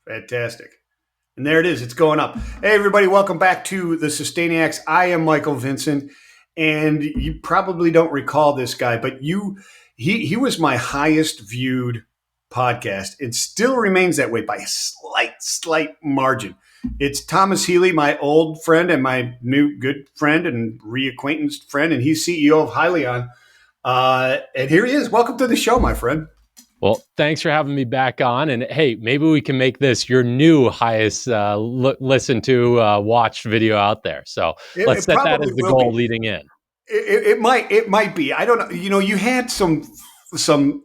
Fantastic. And there it is. It's going up. Hey, everybody. Welcome back to the Sustainiacs. I am Michael Vincent. And you probably don't recall this guy, but he was my highest viewed podcast. It still remains that way by a slight margin. It's Thomas Healy, my old friend and my new good friend and reacquaintanced friend. And he's CEO of Hyliion. And here he is. Welcome to the show, my friend. Well, thanks for having me back on. And hey, maybe we can make this your new highest listened to, watched video out there. So let's set that as the goal leading in. It might be. I don't know. You know, you had some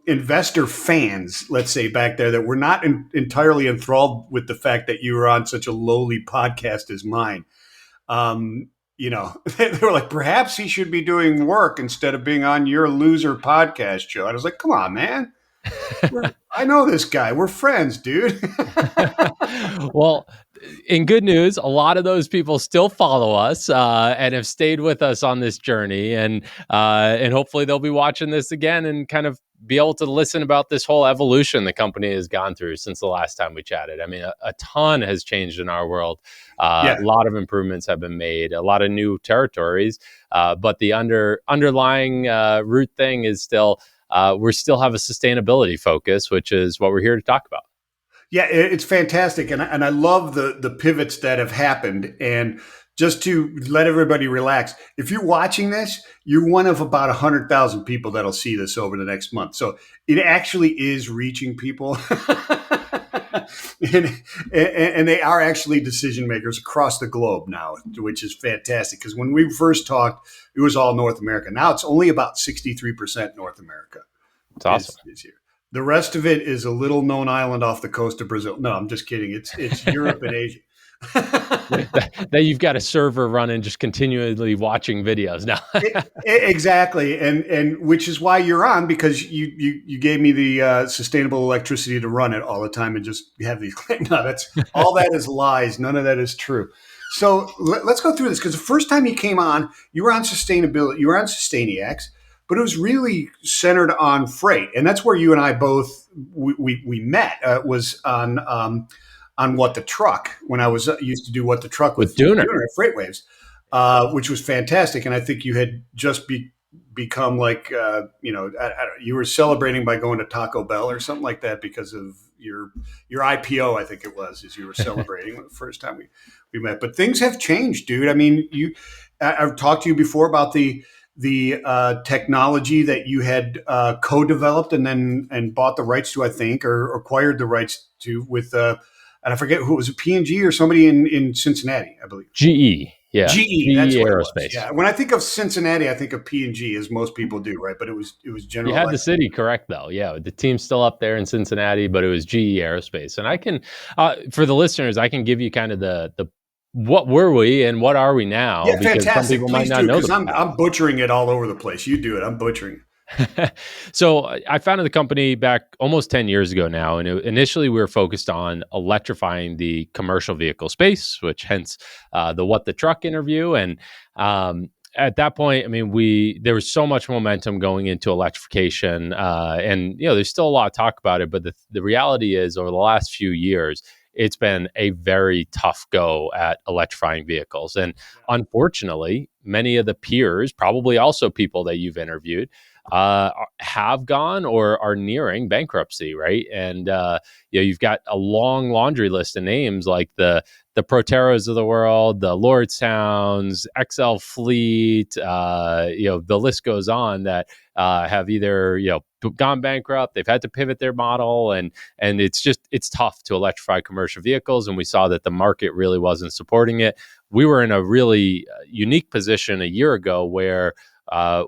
investor fans, let's say, back there that were not entirely enthralled with the fact that you were on such a lowly podcast as mine. You know, they were like, perhaps he should be doing work instead of being on your loser podcast show. And I was like, come on, man. I know this guy. We're friends, dude. Well, in good news, a lot of those people still follow us and have stayed with us on this journey, and hopefully they'll be watching this again and kind of be able to listen about this whole evolution the company has gone through since the last time we chatted. I mean, a ton has changed in our world. A lot of improvements have been made, a lot of new territories, but the underlying root thing is still. We still have a sustainability focus, which is what we're here to talk about. Yeah, it's fantastic. And I love the pivots that have happened. And just to let everybody relax, if you're watching this, you're one of about 100,000 people that'll see this over the next month. So it actually is reaching people. and they are actually decision makers across the globe now, which is fantastic. Because when we first talked, it was all North America. Now it's only about 63% North America. It's awesome. Is here. The rest of it is a little known island off the coast of Brazil. No, I'm just kidding. It's Europe and Asia. that you've got a server running, just continually watching videos now. Exactly, and which is why you're on, because you gave me the sustainable electricity to run it all the time and just have these. No, that's all. That is lies. None of that is true. So let's go through this, because the first time you came on, you were on sustainability. You were on Sustainiacs, but it was really centered on freight, and that's where you and I both we met. Was on What the Truck, when I was used to do What the Truck with Dooner at Freight Waves, which was fantastic. And I think you had just become like, you were celebrating by going to Taco Bell or something like that because of your IPO, I think it was, as you were celebrating the first time we met. But things have changed, dude. I mean, I've talked to you before about the technology that you had co-developed and bought the rights to, I think, or acquired the rights to with and I forget who it was, a P&G or somebody in Cincinnati, I believe. GE, yeah. GE, that's what Aerospace. It was. Yeah. When I think of Cincinnati, I think of P&G, as most people do, right? But it was General. You had the city correct, though. Yeah, the team's still up there in Cincinnati, but it was GE Aerospace. And I can, for the listeners, I can give you kind of the what were we and what are we now? Yeah, because fantastic. Some people Please might not know. Because I'm butchering it all over the place. You do it. I'm butchering it. So I founded the company back almost 10 years ago now. And initially we were focused on electrifying the commercial vehicle space, which hence the What the Truck interview. And at that point, I mean, there was so much momentum going into electrification. And, there's still a lot of talk about it. But the reality is, over the last few years, it's been a very tough go at electrifying vehicles. And unfortunately, many of the peers, probably also people that you've interviewed, have gone or are nearing bankruptcy, right? And you've got a long laundry list of names like the Proteros of the world, the Lordstowns, XL Fleet, the list goes on, that have either gone bankrupt, they've had to pivot their model, and it's tough to electrify commercial vehicles. And we saw that the market really wasn't supporting it. We were in a really unique position a year ago where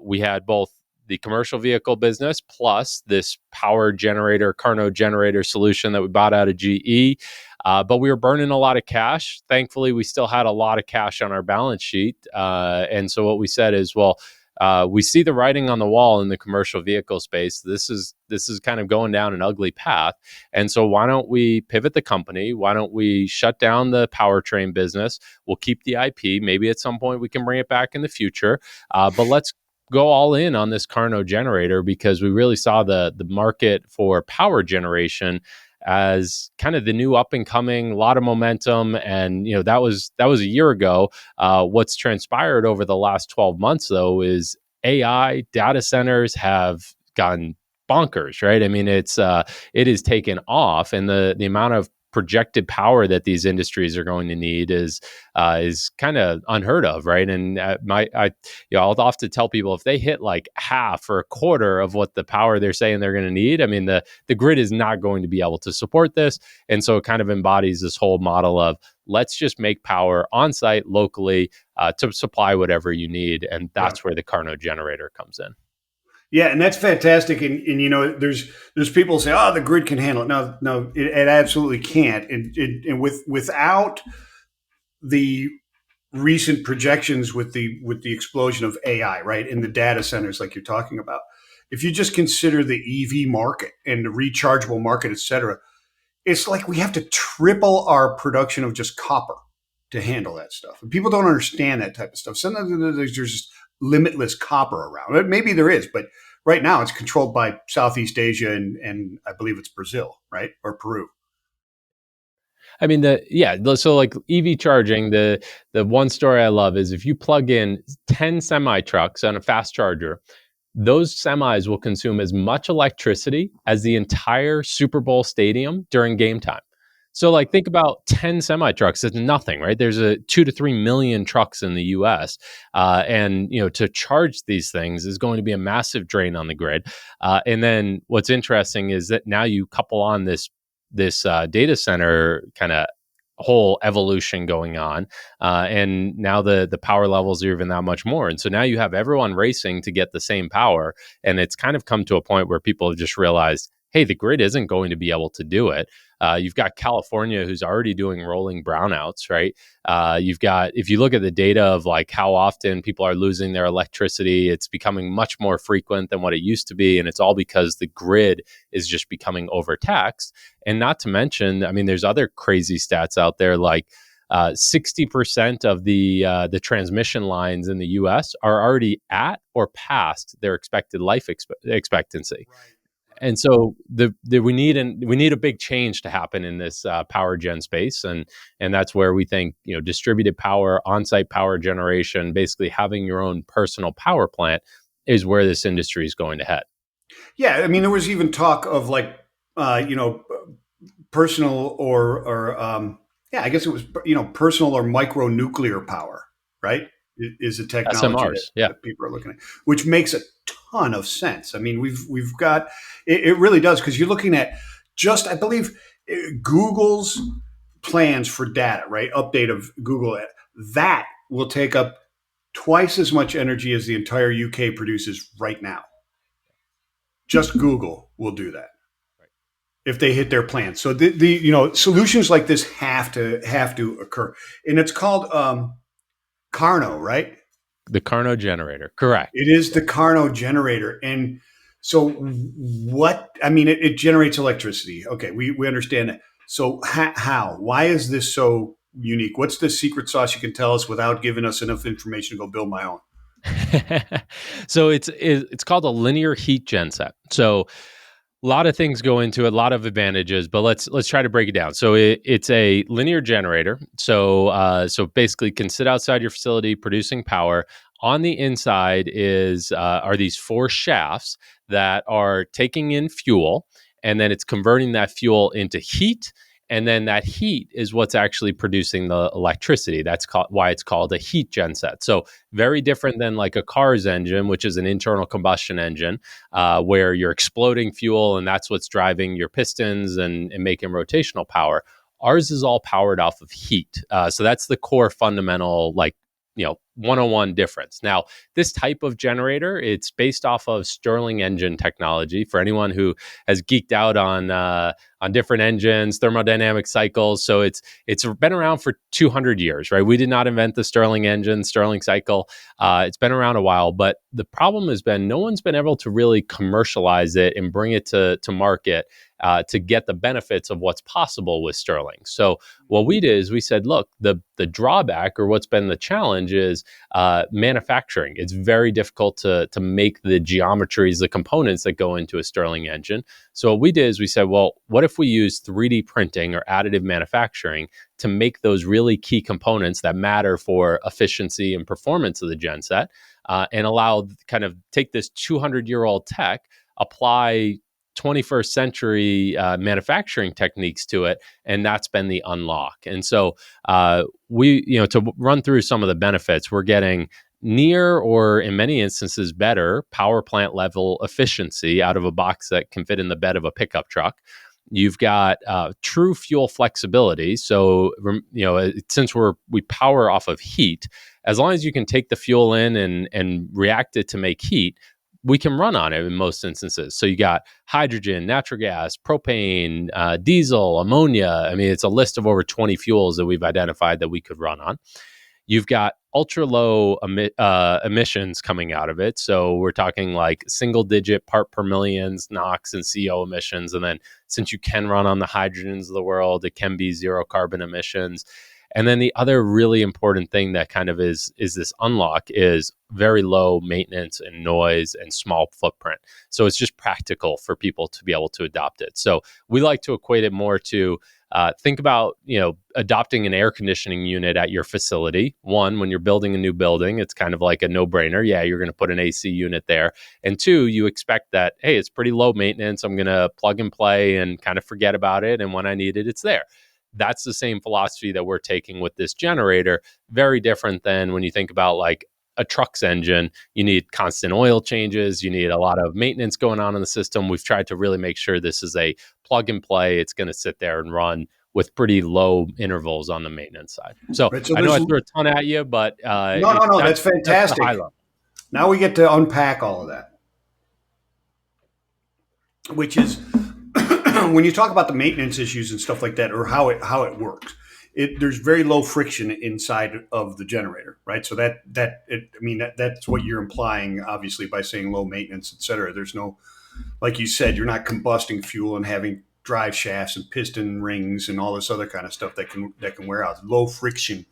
we had both the commercial vehicle business plus this power generator, KARNO generator solution that we bought out of GE. But we were burning a lot of cash. Thankfully, we still had a lot of cash on our balance sheet. And so what we said is, we see the writing on the wall in the commercial vehicle space. This is kind of going down an ugly path. And so why don't we pivot the company? Why don't we shut down the powertrain business? We'll keep the IP. Maybe at some point we can bring it back in the future. But let's go all in on this KARNO generator, because we really saw the market for power generation as kind of the new up and coming, a lot of momentum. And that was a year ago. What's transpired over the last 12 months though is AI data centers have gone bonkers, right? I mean, it is taken off, and the amount of projected power that these industries are going to need is kind of unheard of, right? And I'll often tell people, if they hit like half or a quarter of what the power they're saying they're going to need, I mean, the grid is not going to be able to support this. And so it kind of embodies this whole model of, let's just make power on site locally to supply whatever you need, and that's where the KARNO generator comes in. Yeah, and that's fantastic. And there's people who say, "Oh, the grid can handle it." No, it absolutely can't. And without the recent projections with the explosion of AI, right, in the data centers, like you're talking about, if you just consider the EV market and the rechargeable market, et cetera, it's like we have to triple our production of just copper to handle that stuff. And people don't understand that type of stuff. Sometimes there's just limitless copper around. Maybe there is, but right now it's controlled by Southeast Asia and I believe it's Brazil, right? Or Peru. I mean, so like EV charging, the one story I love is if you plug in 10 semi trucks on a fast charger, those semis will consume as much electricity as the entire Super Bowl stadium during game time. So like, think about 10 semi trucks. It's nothing, right? There's 2 to 3 million trucks in the US. And to charge these things is going to be a massive drain on the grid. And then what's interesting is that now you couple on this data center kind of whole evolution going on, and now the power levels are even that much more, and so now you have everyone racing to get the same power, and it's kind of come to a point where people have just realized, hey, the grid isn't going to be able to do it. You've got California, who's already doing rolling brownouts, right? You've got, if you look at the data of like how often people are losing their electricity, it's becoming much more frequent than what it used to be. And it's all because the grid is just becoming overtaxed. And not to mention, I mean, there's other crazy stats out there, like 60% of the transmission lines in the US are already at or past their expected life expectancy. Right. And so we need a big change to happen in this power gen space, and that's where we think distributed power, on-site power generation, basically having your own personal power plant, is where this industry is going to head. Yeah, I mean, there was even talk of like personal or I guess it was personal or micro nuclear power, right? Is a technology SMRs, yeah. that people are looking at, which makes a ton of sense. I mean, we've got it really does, because you're looking at just, I believe, Google's plans for data, right? Update of Google, that will take up twice as much energy as the entire UK produces right now. Just Google will do that if they hit their plan. So the solutions like this have to occur, and it's called KARNO, right? The KARNO generator, correct? It is the KARNO generator, and so what? I mean, it generates electricity. Okay, we understand that. So how? Why is this so unique? What's the secret sauce you can tell us without giving us enough information to go build my own? So it's called a linear heat genset. So a lot of things go into it, a lot of advantages, but let's try to break it down. So it's a linear generator. So basically, can sit outside your facility producing power. On the inside are these 4 shafts that are taking in fuel, and then it's converting that fuel into heat. And then that heat is what's actually producing the electricity. That's why it's called a heat genset. So very different than like a car's engine, which is an internal combustion engine, where you're exploding fuel and that's what's driving your pistons and making rotational power. Ours is all powered off of heat. So that's the core fundamental, 101 difference. Now, this type of generator, it's based off of Stirling engine technology. For anyone who has geeked out on different engines, thermodynamic cycles, so it's been around for 200 years, right? We did not invent the Stirling engine, Stirling cycle. It's been around a while, but the problem has been no one's been able to really commercialize it and bring it to market to get the benefits of what's possible with Stirling. So what we did is we said, look, the drawback, or what's been the challenge, is is manufacturing. It's very difficult to make the geometries, the components that go into a Stirling engine. So what we did is we said, well, what if we use 3D printing or additive manufacturing to make those really key components that matter for efficiency and performance of the genset, and allow kind of take this 200-year-old tech, apply 21st century manufacturing techniques to it, and that's been the unlock. And so we, to run through some of the benefits, we're getting near, or in many instances better, power plant level efficiency out of a box that can fit in the bed of a pickup truck. You've got true fuel flexibility. So, since we power off of heat, as long as you can take the fuel in and react it to make heat, we can run on it in most instances. So you got hydrogen, natural gas, propane, diesel, ammonia. I mean, it's a list of over 20 fuels that we've identified that we could run on. You've got ultra low emissions coming out of it. So we're talking like single digit part per millions NOx and CO emissions. And then since you can run on the hydrogens of the world, it can be zero carbon emissions. And then the other really important thing that kind of is this unlock is very low maintenance and noise and small footprint. So it's just practical for people to be able to adopt it. So we like to equate it more to think about, adopting an air conditioning unit at your facility. One, when you're building a new building, it's kind of like a no-brainer. Yeah, you're going to put an AC unit there. And two, you expect that, hey, it's pretty low maintenance. I'm going to plug and play and kind of forget about it. And when I need it, it's there. That's the same philosophy that we're taking with this generator. Very different than when you think about like a truck's engine. You need constant oil changes. You need a lot of maintenance going on in the system. We've tried to really make sure this is a plug and play. It's going to sit there and run with pretty low intervals on the maintenance side. So, Right, so I know I threw a ton at you, but no, that's fantastic. That's now we get to unpack all of that, which is when you talk about the maintenance issues and stuff like that, or how it works. There's very low friction inside of the generator, right? So that's what you're implying, obviously, by saying low maintenance, et cetera. There's no, like you said, you're not combusting fuel and having drive shafts and piston rings and all this other kind of stuff that can wear out. Low friction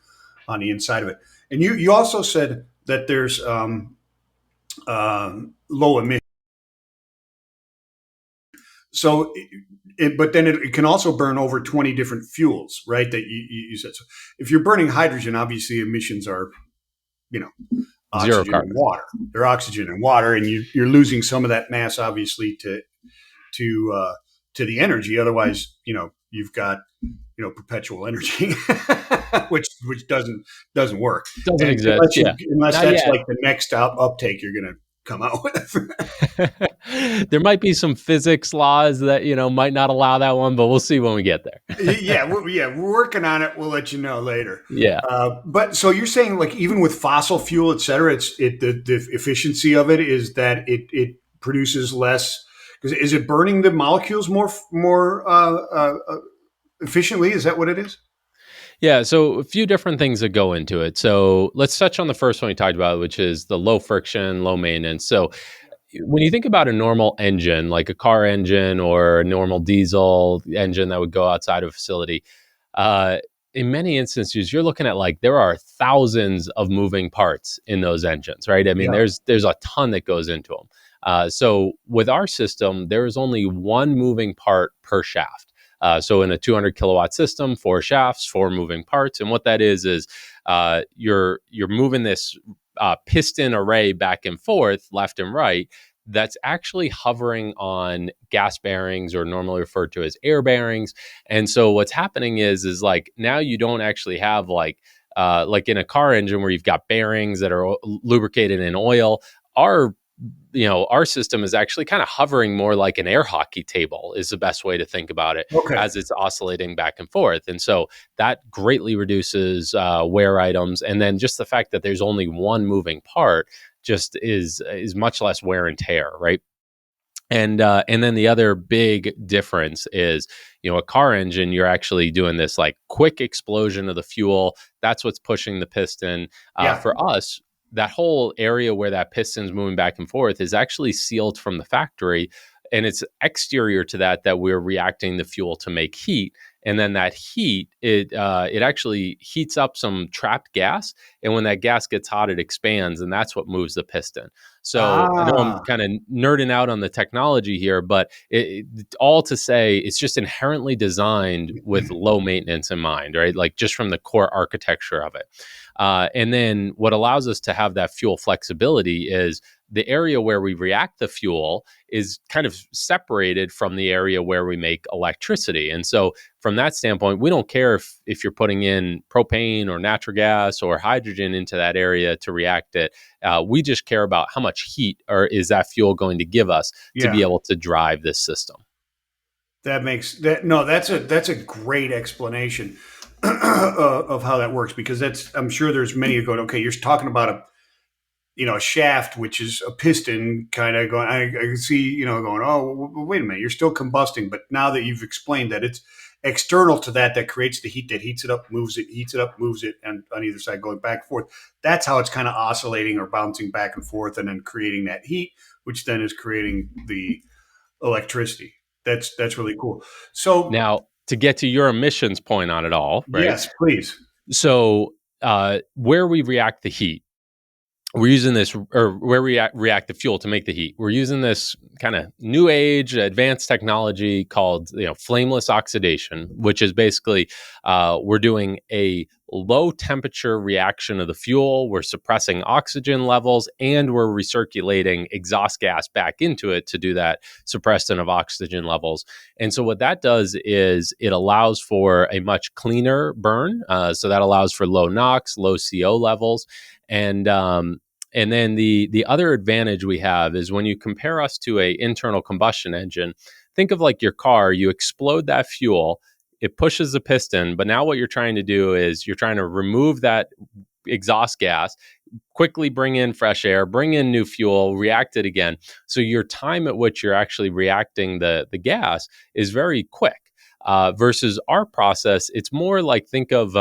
on the inside of it. And you also said that there's low emission. So, but then it can also burn over 20 different fuels, right? That you said. So if you're burning hydrogen, obviously emissions are, oxygen zero carbon and water. They're oxygen and water, and you're losing some of that mass, obviously, to the energy. Otherwise, you've got perpetual energy, which doesn't work. Doesn't exist. Unless that's like the next uptake you're going to come out with. There might be some physics laws that might not allow that one, but we'll see when we get there. we're working on it. We'll let you know later. Yeah. But so you're saying, like, even with fossil fuel, et cetera, the efficiency of it is that it produces less. Because is it burning the molecules more efficiently? Is that what it is? Yeah, so a few different things that go into it. So let's touch on the first one we talked about, which is the low friction, low maintenance. So when you think about a normal engine, like a car engine or a normal diesel engine that would go outside of a facility, in many instances, you're looking at there are thousands of moving parts in those engines, right? I mean, there's a ton that goes into them. So with our system, there is only one moving part per shaft. So in a 200 kilowatt system, 4 shafts, 4 moving parts. And what that is you're moving this piston array back and forth, left and right, that's actually hovering on gas bearings, or normally referred to as air bearings. And so what's happening is now you don't actually have like in a car engine where you've got bearings that are lubricated in oil. Our system is actually kind of hovering more like an air hockey table is the best way to think about it, as it's oscillating back and forth. And so that greatly reduces wear items. And then just the fact that there's only one moving part just is much less wear and tear, right? And then the other big difference is, a car engine, you're actually doing this quick explosion of the fuel. That's what's pushing the piston. For us, that whole area where that piston's moving back and forth is actually sealed from the factory. And it's exterior to that we're reacting the fuel to make heat. And then that heat, it actually heats up some trapped gas, and when that gas gets hot, it expands, and that's what moves the piston. So I know I'm Ah, kind of nerding out on the technology here, but all to say, it's just inherently designed with low maintenance in mind, right? Like just from the core architecture of it. And then what allows us to have that fuel flexibility is the area where we react the fuel is kind of separated from the area where we make electricity. And so from that standpoint, we don't care if you're putting in propane or natural gas or hydrogen into that area to react it. We just care about how much heat or is that fuel going to give us to be yeah. able to drive this system. That makes that no. That's a great explanation of how that works because that's I'm sure there's many who go, okay, you're talking about a shaft which is a piston kind of going. I can see going, oh wait a minute, you're still combusting, but now that you've explained that it's external to that creates the heat that heats it up, moves it, heats it up, moves it, and on either side going back and forth. That's how it's kind of oscillating or bouncing back and forth, and then creating that heat, which then is creating the electricity. That's really cool. So Now, to get to your emissions point on it all, right? yes, please. So, where we react the heat, we're using this, or where we react the fuel to make the heat. We're using this kind of new age advanced technology called flameless oxidation, which is basically we're doing a low temperature reaction of the fuel. We're suppressing oxygen levels and we're recirculating exhaust gas back into it to do that suppression of oxygen levels. And so what that does is it allows for a much cleaner burn. So that allows for low NOx, low CO levels. And then the other advantage we have is when you compare us to a internal combustion engine, think of like your car, you explode that fuel, it pushes the piston, but now what you're trying to do is you're trying to remove that exhaust gas, quickly bring in fresh air, bring in new fuel, react it again. So your time at which you're actually reacting the gas is very quick. Versus our process, it's more like think of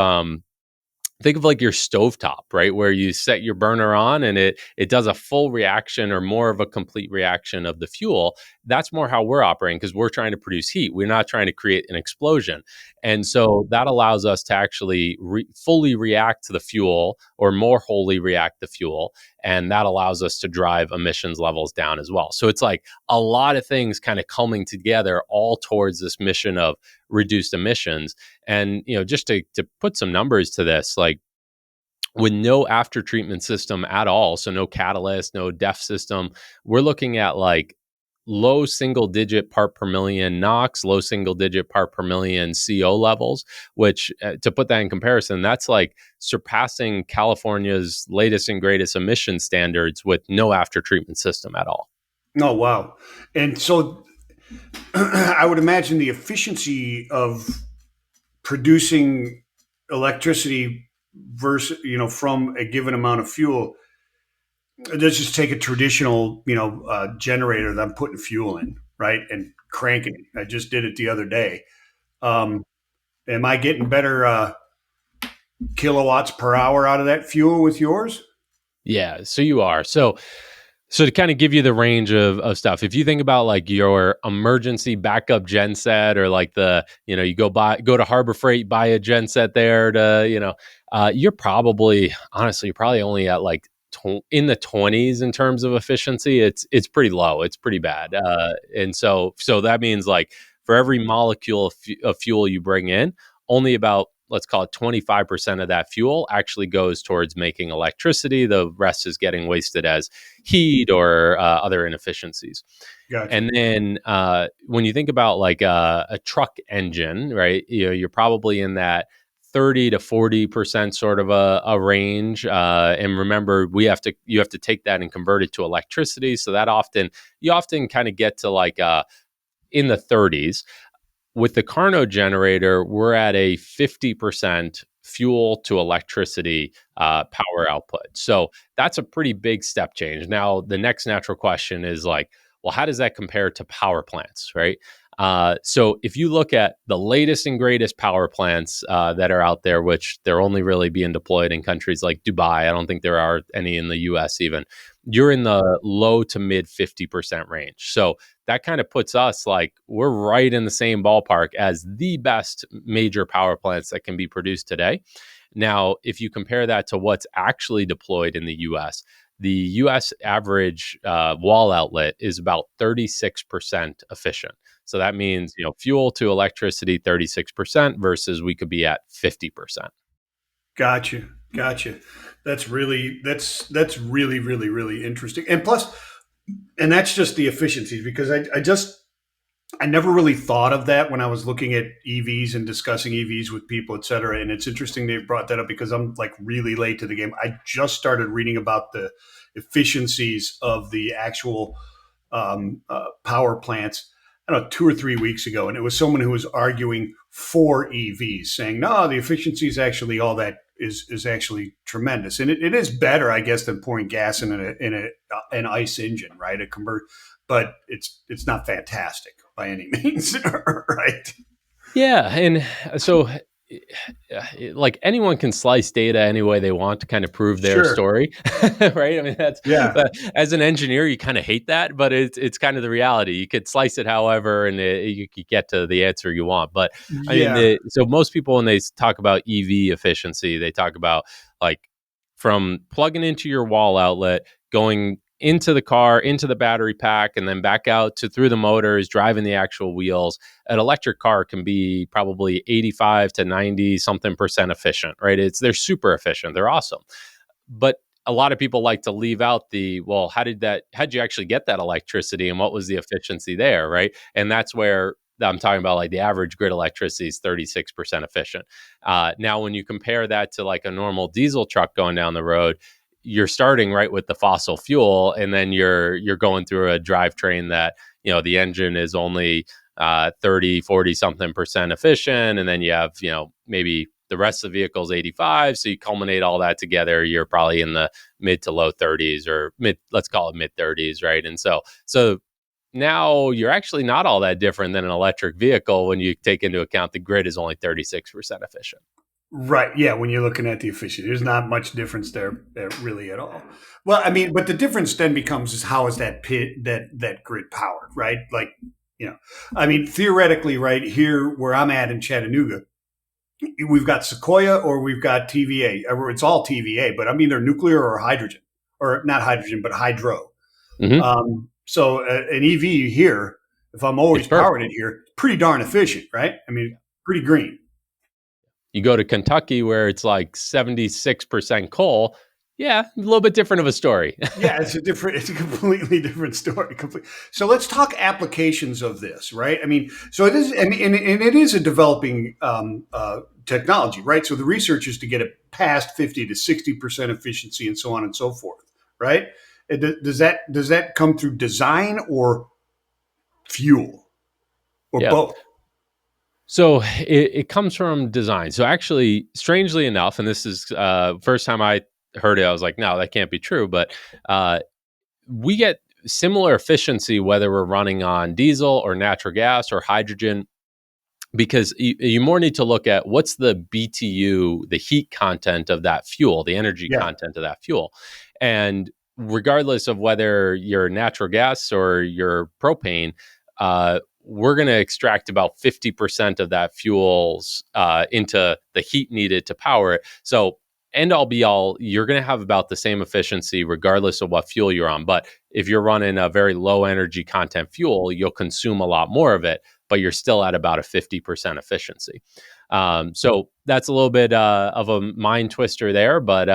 like your stovetop, right? Where you set your burner on and it does a full reaction or more of a complete reaction of the fuel. That's more how we're operating because we're trying to produce heat. We're not trying to create an explosion. And so that allows us to actually fully react to the fuel or more wholly react the fuel. And that allows us to drive emissions levels down as well. So it's like a lot of things kind of coming together all towards this mission of reduced emissions. And just to put some numbers to this, like with no after treatment system at all, so no catalyst, no def system, we're looking at like low single digit part per million NOx, low single digit part per million CO levels, which to put that in comparison, that's like surpassing California's latest and greatest emission standards with no after treatment system at all. Oh wow. And so I would imagine the efficiency of producing electricity versus from a given amount of fuel. Let's just take a traditional generator that I'm putting fuel in, right, and cranking it. I just did it the other day. um, am I getting better kilowatts per hour out of that fuel with yours? Yeah, so you are. So to kind of give you the range of stuff, if you think about like your emergency backup gen set or like you go to Harbor Freight, buy a gen set there to, you're probably, honestly, you're probably only at like in the 20s in terms of efficiency. It's pretty low. It's pretty bad. And so that means like for every molecule of fuel you bring in, only about, let's call it 25% of that fuel actually goes towards making electricity. The rest is getting wasted as heat or other inefficiencies. Gotcha. And then when you think about like a truck engine, right, you're probably in that 30 to 40% sort of a range. And remember, you have to take that and convert it to electricity. So that you often kind of get to like in the 30s. With the KARNO generator, we're at a 50% fuel to electricity power output. So that's a pretty big step change. Now, the next natural question is like, well, how does that compare to power plants, right? So if you look at the latest and greatest power plants that are out there, which they're only really being deployed in countries like Dubai, I don't think there are any in the US even, you're in the low to mid 50% range. So that kind of puts us like we're right in the same ballpark as the best major power plants that can be produced today. Now, if you compare that to what's actually deployed in the US average wall outlet is about 36% efficient. So that means, fuel to electricity 36% versus we could be at 50%. Gotcha. Gotcha. That's really, really, really interesting. And plus, and that's just the efficiencies, because I never really thought of that when I was looking at EVs and discussing EVs with people, et cetera. And it's interesting they brought that up, because I'm like really late to the game. I just started reading about the efficiencies of the actual power plants, I don't know, 2 or 3 weeks ago. And it was someone who was arguing for EVs, saying, no, the efficiency is actually all that is actually tremendous. And it is better, I guess, than pouring gas in an ICE engine, right? But it's not fantastic by any means, right? Yeah, and so like anyone can slice data any way they want to kind of prove their Sure. story, right? I mean, Yeah. as an engineer, you kind of hate that, but it's kind of the reality. You could slice it however, and you could get to the answer you want. But I mean, Yeah. so most people, when they talk about EV efficiency, they talk about like from plugging into your wall outlet, going into the car, into the battery pack, and then back out to through the motors, driving the actual wheels. An electric car can be probably 85 to 90 something percent efficient, right? They're super efficient. They're awesome. But a lot of people like to leave out well, how'd you actually get that electricity and what was the efficiency there, right? And that's where I'm talking about, like the average grid electricity is 36% efficient. Now, when you compare that to like a normal diesel truck going down the road, you're starting right with the fossil fuel, and then you're going through a drivetrain that, the engine is only 30, 40 something percent efficient. And then you have, maybe the rest of the vehicle is 85. So you culminate all that together, you're probably in the mid to low 30s, or let's call it mid 30s, right? And so now you're actually not all that different than an electric vehicle when you take into account the grid is only 36% efficient. Right. Yeah. When you're looking at the efficiency, there's not much difference there really at all. Well, I mean, but the difference then becomes is how is that grid powered, right? Like, I mean, theoretically, right here where I'm at in Chattanooga, we've got Sequoia or we've got TVA. It's all TVA, but I'm either nuclear or hydrogen, or not hydrogen, but hydro. Mm-hmm. So an EV here, if I'm It's always perfect. powering it here, pretty darn efficient, right? I mean, pretty green. You go to Kentucky where it's like 76% coal. Yeah, a little bit different of a story. Yeah, it's a completely different story. So let's talk applications of this, right? I mean, so it is, and it is a developing technology, right? So the research is to get it past 50 to 60% efficiency, and so on and so forth, right? Does that come through design or fuel or Yeah. both? So it comes from design. So actually, strangely enough, and this is first time I heard it, I was like, no, that can't be true. But we get similar efficiency whether we're running on diesel or natural gas or hydrogen, because you more need to look at what's the BTU, the heat content of that fuel, the energy Yeah, content of that fuel. And regardless of whether you're natural gas or you're propane, we're going to extract about 50% of that fuel's into the heat needed to power it. So, end all be all, you're going to have about the same efficiency regardless of what fuel you're on. But if you're running a very low energy content fuel, you'll consume a lot more of it, but you're still at about a 50% efficiency. So that's a little bit of a mind twister there, but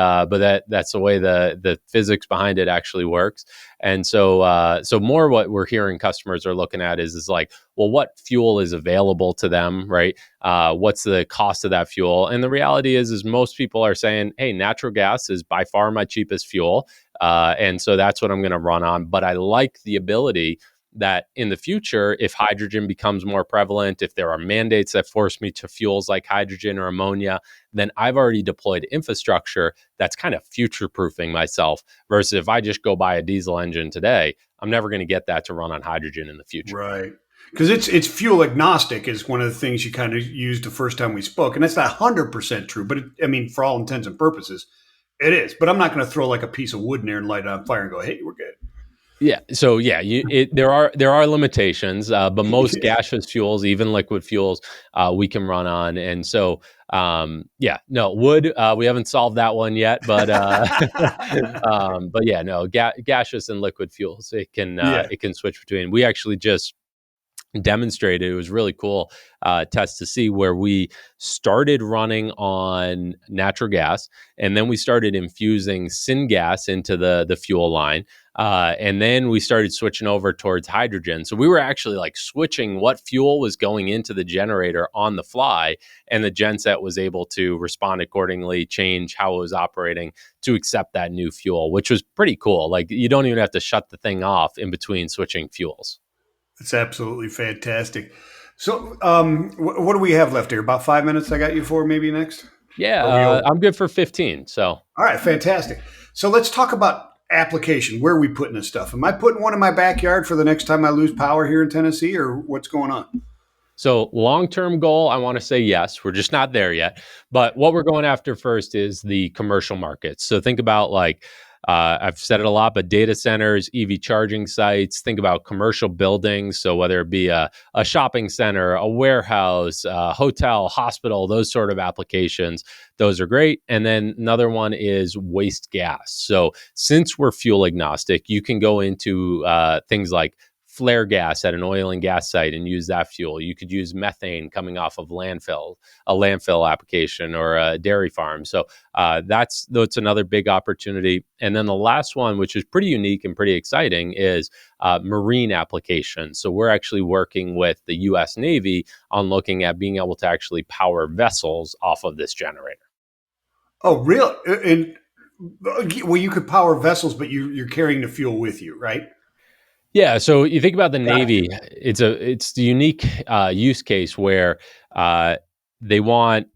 that's the way the physics behind it actually works. And so more what we're hearing customers are looking at is like, well, what fuel is available to them, right? What's the cost of that fuel? And the reality is most people are saying, hey, natural gas is by far my cheapest fuel, and so that's what I'm going to run on. But I like the ability that in the future, if hydrogen becomes more prevalent, if there are mandates that force me to fuels like hydrogen or ammonia, then I've already deployed infrastructure that's kind of future proofing myself. Versus if I just go buy a diesel engine today, I'm never going to get that to run on hydrogen in the future. right. Because it's fuel agnostic is one of the things you kind of used the first time we spoke, and that's not 100% true. But I mean, for all intents and purposes, it is. But I'm not going to throw like a piece of wood in there and light it on fire and go, "Hey, we're good." Yeah. So yeah, there are limitations, but most gaseous fuels, even liquid fuels, we can run on. And so yeah, no wood. We haven't solved that one yet, but yeah, no gaseous and liquid fuels. Yeah. It can switch between. We actually just demonstrated. It was really cool test to see where we started running on natural gas, and then we started infusing syngas into the fuel line, and then we started switching over towards hydrogen. So we were actually like switching what fuel was going into the generator on the fly, and the genset was able to respond accordingly, change how it was operating to accept that new fuel, which was pretty cool. Like you don't even have to shut the thing off in between switching fuels. It's absolutely fantastic. So, what do we have left here? About 5 minutes I got you for maybe next? Yeah, Are we over? I'm good for 15. So, All right, fantastic. So let's talk about application. Where are we putting this stuff? Am I putting one in my backyard for the next time I lose power here in Tennessee, or what's going on? so long-term goal, I want to say yes. We're just not there yet. But what we're going after first is the commercial markets. So think about like I've said it a lot, but data centers, EV charging sites. Think about commercial buildings. So whether it be a shopping center, a warehouse, a hotel, hospital, those sort of applications, those are great. And then another one is waste gas. So since we're fuel agnostic, you can go into things like flare gas at an oil and gas site and use that fuel. You could use methane coming off of a landfill application or a dairy farm. So that's another big opportunity. And then the last one, which is pretty unique and pretty exciting, is marine applications. So we're actually working with the U.S. Navy on looking at being able to actually power vessels off of this generator. Oh, real? And well, you could power vessels, but you're carrying the fuel with you, right? Yeah, so you think about the Gotcha. Navy. It's the unique use case where uh, they want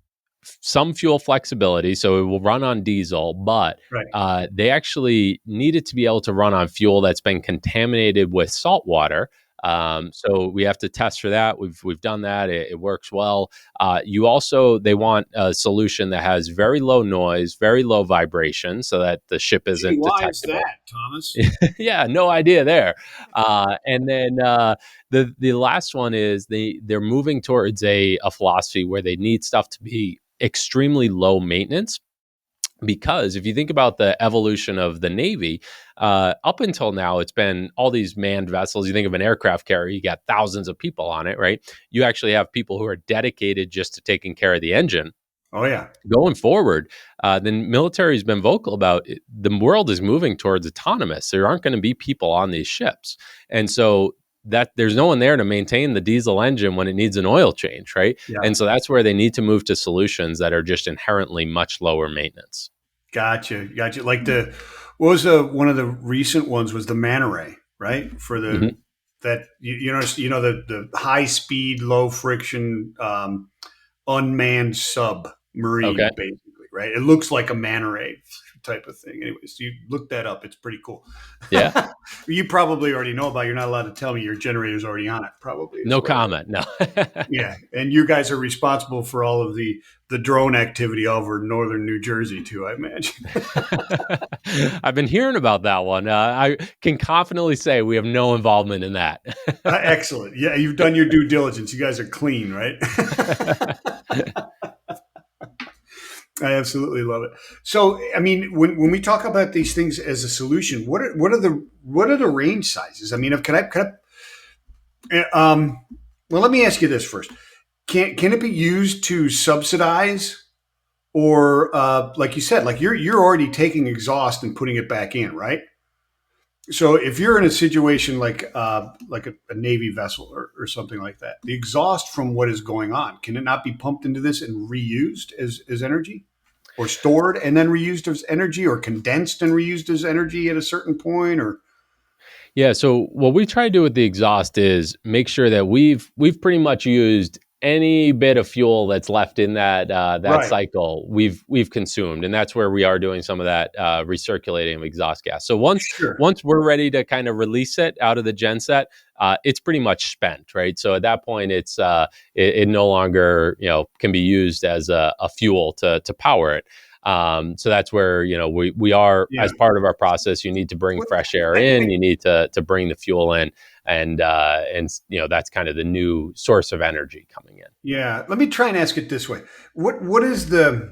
some fuel flexibility, so it will run on diesel, but Right. they actually need it to be able to run on fuel that's been contaminated with salt water. So we have to test for that. We've done that. It works well. You also they want a solution that has very low noise, very low vibration, so that the ship Gee, isn't why is detectable. that, Thomas? Yeah, no idea there. And then the last one is they're moving towards a philosophy where they need stuff to be extremely low maintenance. Because if you think about the evolution of the Navy, up until now, it's been all these manned vessels. You think of an aircraft carrier, you got thousands of people on it, right? You actually have people who are dedicated just to taking care of the engine. Oh yeah. Going forward, the military has been vocal about it. The world is moving towards autonomous. There aren't going to be people on these ships, and so that there's no one there to maintain the diesel engine when it needs an oil change, right? Yeah. And so that's where they need to move to solutions that are just inherently much lower maintenance. Gotcha. Gotcha. Like what was one of the recent ones was the manta ray, right? For the Hmm. that the high speed, low friction, unmanned Okay. submarine, basically, right? It looks like a manta ray type of thing. Anyways, you look that up; it's pretty cool. Yeah. You probably already know about. You're not allowed to tell me your generator's already on it. Probably is No what I comment. No. yeah, and you guys are responsible for all of the drone activity over northern New Jersey too, I imagine. I've been hearing about that one. I can confidently say we have no involvement in that. Excellent. Yeah, you've done your due diligence. You guys are clean, right? I absolutely love it. So, I mean, when we talk about these things as a solution, what are the range sizes? I mean, well, let me ask you this first. Can it be used to subsidize, or like you said, like you're already taking exhaust and putting it back in, right? So if you're in a situation like a Navy vessel or something like that, the exhaust from what is going on, can it not be pumped into this and reused as energy? Or stored and then reused as energy, or condensed and reused as energy at a certain point? Or Yeah, so what we try to do with the exhaust is make sure that we've pretty much used any bit of fuel that's left in that right. cycle we've consumed, and that's where we are doing some of that recirculating of exhaust gas. So once Sure. once we're ready to kind of release it out of the genset, it's pretty much spent, right? So at that point, it no longer can be used as a fuel to power it. So that's where we are, Yeah. as part of our process. You need to bring Well, fresh air in. You need to bring the fuel in, and that's kind of the new source of energy coming in. yeah. Let me try and ask it this way. What is the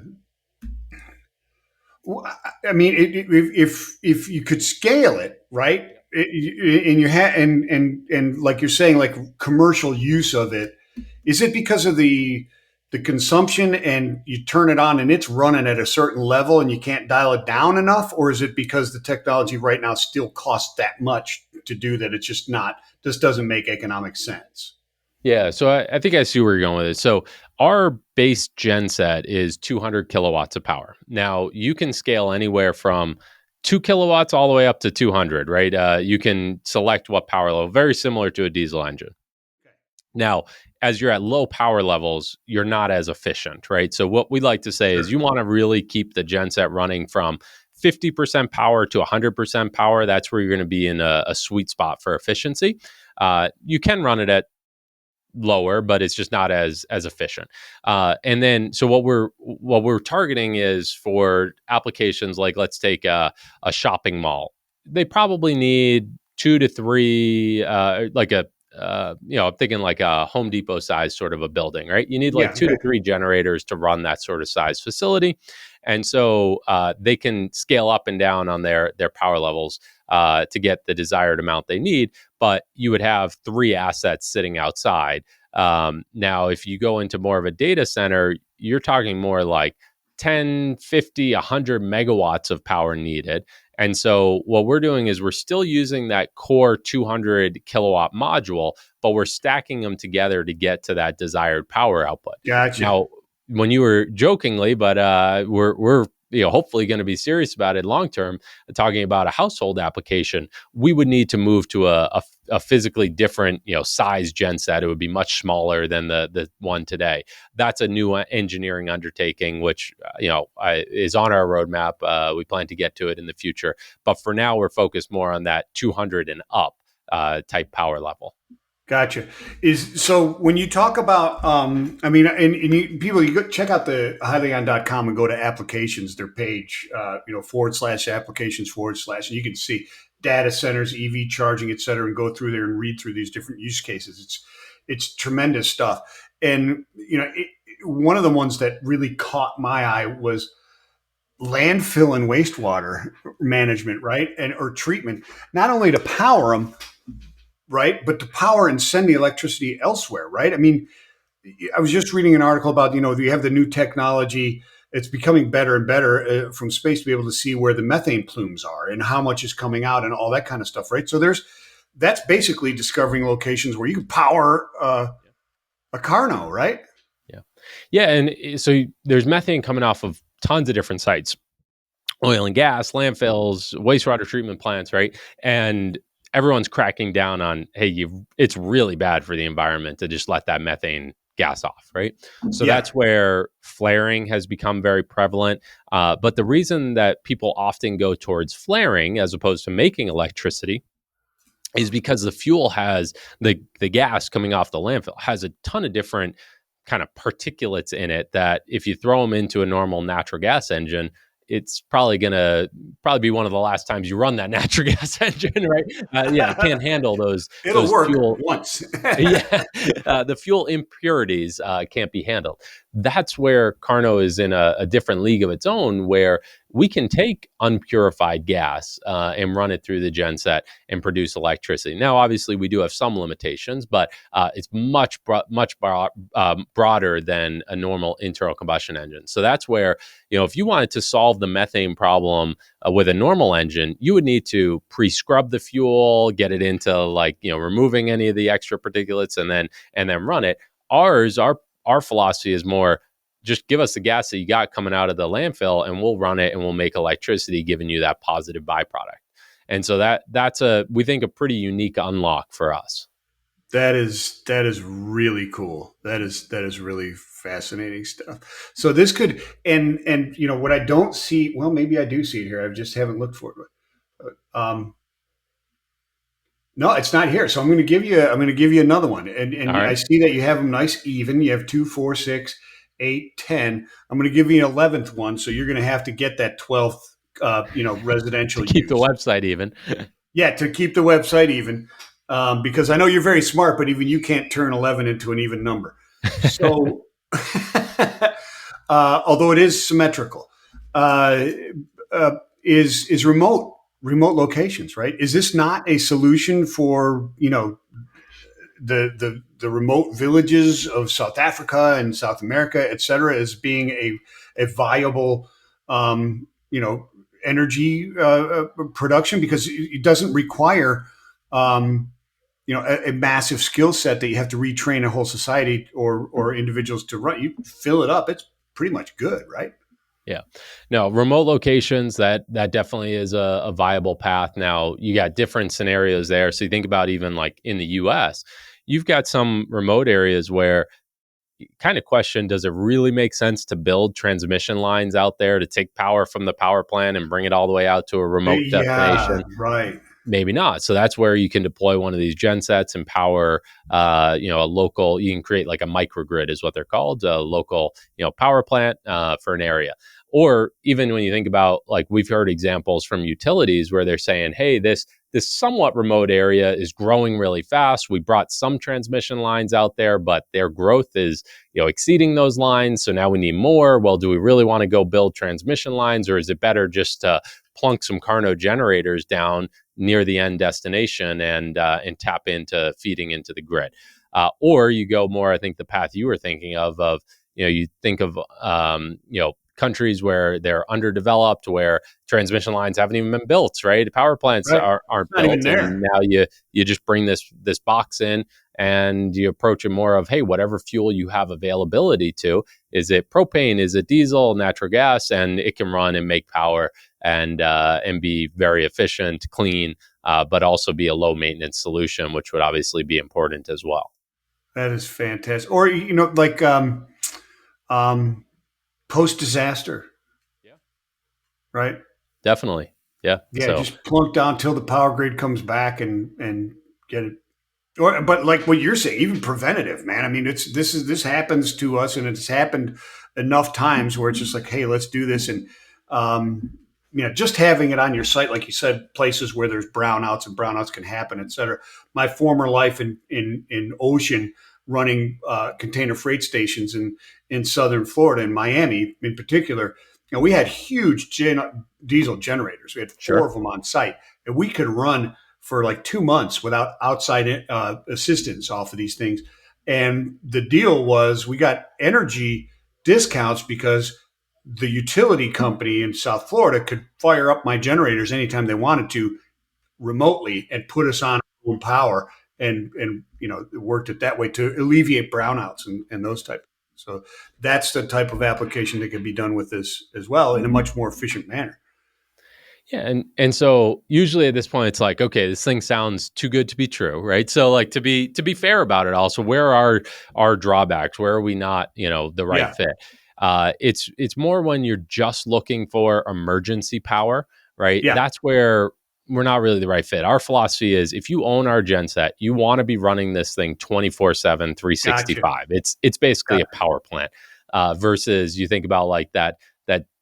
I mean, if you could scale it, right, and you had and like you're saying, like commercial use of it, is it because of the consumption and you turn it on and it's running at a certain level and you can't dial it down enough, or is it because the technology right now still costs that much to do that? It's just not. This doesn't make economic sense. Yeah, so I think I see where you're going with it. So our base gen set is 200 kilowatts of power. Now you can scale anywhere from 2 kilowatts all the way up to 200, right? You can select what power level, very similar to a diesel engine. Now, as you're at low power levels, you're not as efficient, right? So what we like to say is Sure. you want to really keep the genset running from 50% power to 100% power. That's where you're going to be in a sweet spot for efficiency. You can run it at lower, but it's just not as efficient. And then, so what we're targeting is for applications like, let's take a shopping mall. They probably need 2 to 3, like a I'm thinking like a Home Depot size sort of a building, right? You need like Yeah. two Okay. to three generators to run that sort of size facility, and so they can scale up and down on their power levels to get the desired amount they need. But you would have 3 assets sitting outside. Now, if you go into more of a data center, you're talking more like 10, 50, 100 megawatts of power needed. And so what we're doing is we're still using that core 200 kilowatt module, but we're stacking them together to get to that desired power output. Gotcha. Now, when you were jokingly, but we're hopefully going to be serious about it long term, talking about a household application, we would need to move to a physically different size genset. It would be much smaller than the one today. That's a new engineering undertaking, which is on our roadmap. We plan to get to it in the future, but for now we're focused more on that 200 and up type power level. Gotcha. Is so when you talk about, I mean, and people, you go check out the Hyliion.com and go to applications, their page, / applications / and you can see data centers, EV charging, et cetera, and go through there and read through these different use cases. It's tremendous stuff. And, one of the ones that really caught my eye was landfill and wastewater management, right? Or treatment, not only to power them, right? But to power and send the electricity elsewhere, right? I mean, I was just reading an article about, you have the new technology. It's becoming better and better from space to be able to see where the methane plumes are and how much is coming out and all that kind of stuff, right? So that's basically discovering locations where you can power a KARNO, right? Yeah. Yeah. And so there's methane coming off of tons of different sites: oil and gas, landfills, wastewater treatment plants, right? And everyone's cracking down on, hey, it's really bad for the environment to just let that methane gas off, right? So Yeah. that's where flaring has become very prevalent. But the reason that people often go towards flaring as opposed to making electricity is because the fuel has the gas coming off the landfill has a ton of different kind of particulates in it that if you throw them into a normal natural gas engine, it's probably be one of the last times you run that natural gas engine, right? Yeah, it can't handle those It'll those work fuel. once. Yeah, the fuel impurities can't be handled. That's where KARNO is in a different league of its own, where we can take unpurified gas and run it through the genset and produce electricity. Now, obviously, we do have some limitations, but it's much broader than a normal internal combustion engine. So that's where, if you wanted to solve the methane problem with a normal engine, you would need to pre-scrub the fuel, get it into removing any of the extra particulates, and then run it. Our philosophy is more, just give us the gas that you got coming out of the landfill and we'll run it and we'll make electricity, giving you that positive byproduct. And so that's we think a pretty unique unlock for us. That is really cool. That is really fascinating stuff. So this could, and what I don't see, well, maybe I do see it here. I just haven't looked for it. No, it's not here. So I'm going to give you another one, and All I right. see that you have them nice even. You have 2, 4, 6, 8, 10. I'm going to give you an 11th one. So you're going to have to get that 12th, To residential keep the use. website even. Yeah, to keep the website even, because I know you're very smart, but even you can't turn 11 into an even number. So, although it is symmetrical, uh, is remote locations, right? Is this not a solution for the remote villages of South Africa and South America, et cetera, as being a viable energy production, because it doesn't require um, a massive skill set that you have to retrain a whole society or individuals to run. You fill it up, it's pretty much good, right? Yeah. No, remote locations, that definitely is a viable path. Now, you got different scenarios there. So you think about even like in the US, you've got some remote areas where you kind of question, does it really make sense to build transmission lines out there to take power from the power plant and bring it all the way out to a remote Yeah, destination? right. Maybe not. So that's where you can deploy one of these gen sets and power, a local. You can create like a microgrid, is what they're called, a local, power plant for an area. Or even when you think about, like, we've heard examples from utilities where they're saying, "Hey, this somewhat remote area is growing really fast. We brought some transmission lines out there, but their growth is, exceeding those lines. So now we need more. Well, do we really want to go build transmission lines, or is it better just to plunk some KARNO generators down near the end destination and tap into feeding into the grid?" Or you go more, I think, the path you were thinking of you think of countries where they're underdeveloped, where transmission lines haven't even been built, right? Power plants Right. aren't It's not even built, and there. now you just bring this box in and you approach it more of, hey, whatever fuel you have availability to, is it propane, is it diesel, natural gas, and it can run and make power and be very efficient, clean, but also be a low maintenance solution, which would obviously be important as well. That is fantastic. Or like um, post disaster, Yeah, right? definitely. Yeah. Yeah, So just plunk down till the power grid comes back and get it. Or, but like what you're saying, even preventative, man. I mean, this happens to us, and it's happened enough times where it's just like, hey, let's do this, and um, just having it on your site, like you said, places where there's brownouts and brownouts can happen, et cetera. My former life in ocean, running container freight stations in southern Florida, in Miami in particular, we had huge diesel generators. We had four sure. of them on site, and we could run for like 2 months without outside assistance off of these things. And the deal was we got energy discounts because the utility company in South Florida could fire up my generators anytime they wanted to remotely and put us on our own power. And it worked it that way to alleviate brownouts and those type. So that's the type of application that can be done with this as well in a much more efficient manner. Yeah, and so usually at this point it's like, okay, this thing sounds too good to be true, right? So like to be fair about it, also, where are our drawbacks? Where are we not, the right Yeah, fit? It's more when you're just looking for emergency power, right? yeah, That's where we're not really the right fit. Our philosophy is, if you own our genset, you want to be running this thing 24/7, three sixty gotcha. five. It's basically a Gotcha. power plant. Versus you think about like that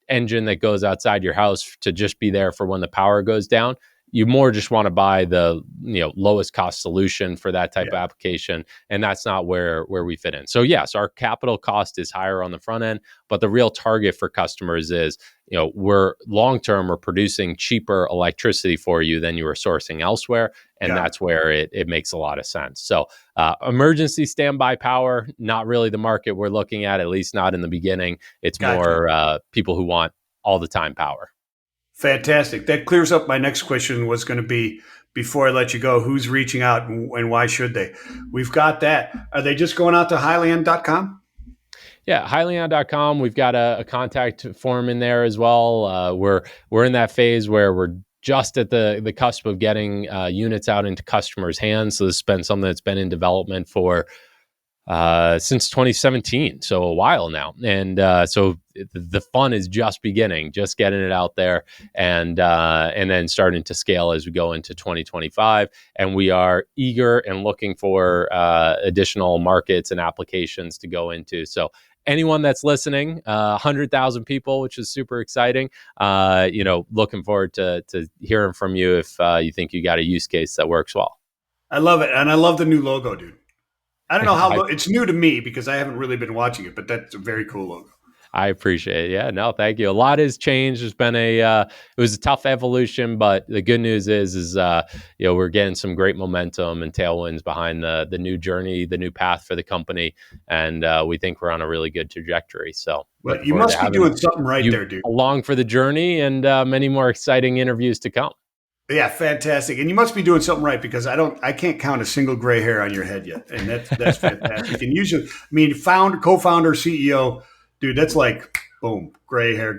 engine that goes outside your house to just be there for when the power goes down. You more just want to buy the lowest cost solution for that type of Yeah, application, and that's not where we fit in. So yes, our capital cost is higher on the front end, but the real target for customers is, we're long term, we're producing cheaper electricity for you than you were sourcing elsewhere, and yeah, that's where it makes a lot of sense. So emergency standby power, not really the market we're looking at least not in the beginning. It's gotcha. more people who want all the time power. Fantastic. That clears up my next question was going to be, before I let you go, who's reaching out and why should they? We've got that. Are they just going out to Hyliion.com? Yeah, Hyliion.com. We've got a contact form in there as well. We're in that phase where we're just at the cusp of getting units out into customers' hands. So this has been something that's been in development for since 2017, so a while now. And so the fun is just beginning, just getting it out there, and then starting to scale as we go into 2025. And we are eager and looking for additional markets and applications to go into. So anyone that's listening, 100,000 people, which is super exciting. Looking forward to hearing from you if you think you got a use case that works well. I love it. And I love the new logo, dude. I don't know I, how it's new to me because I haven't really been watching it, but that's a very cool logo. I appreciate it. Yeah, no, thank you. A lot has changed. There's been it was a tough evolution, but the good news is we're getting some great momentum and tailwinds behind the new journey, the new path for the company, and we think we're on a really good trajectory. So, Well, looking you forward to must be having doing something right you there, dude. along for the journey and many more exciting interviews to come. Yeah, fantastic. And you must be doing something right because I can't count a single gray hair on your head yet. And that's fantastic. And usually, I mean, co-founder, CEO, dude, that's like, boom, gray hair,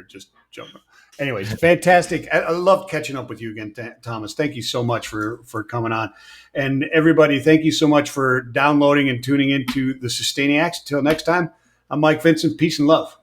just jumping. Anyways, fantastic. I love catching up with you again, Thomas. Thank you so much for coming on. And everybody, thank you so much for downloading and tuning into the Sustainiacs. Until next time, I'm Mike Vincent. Peace and love.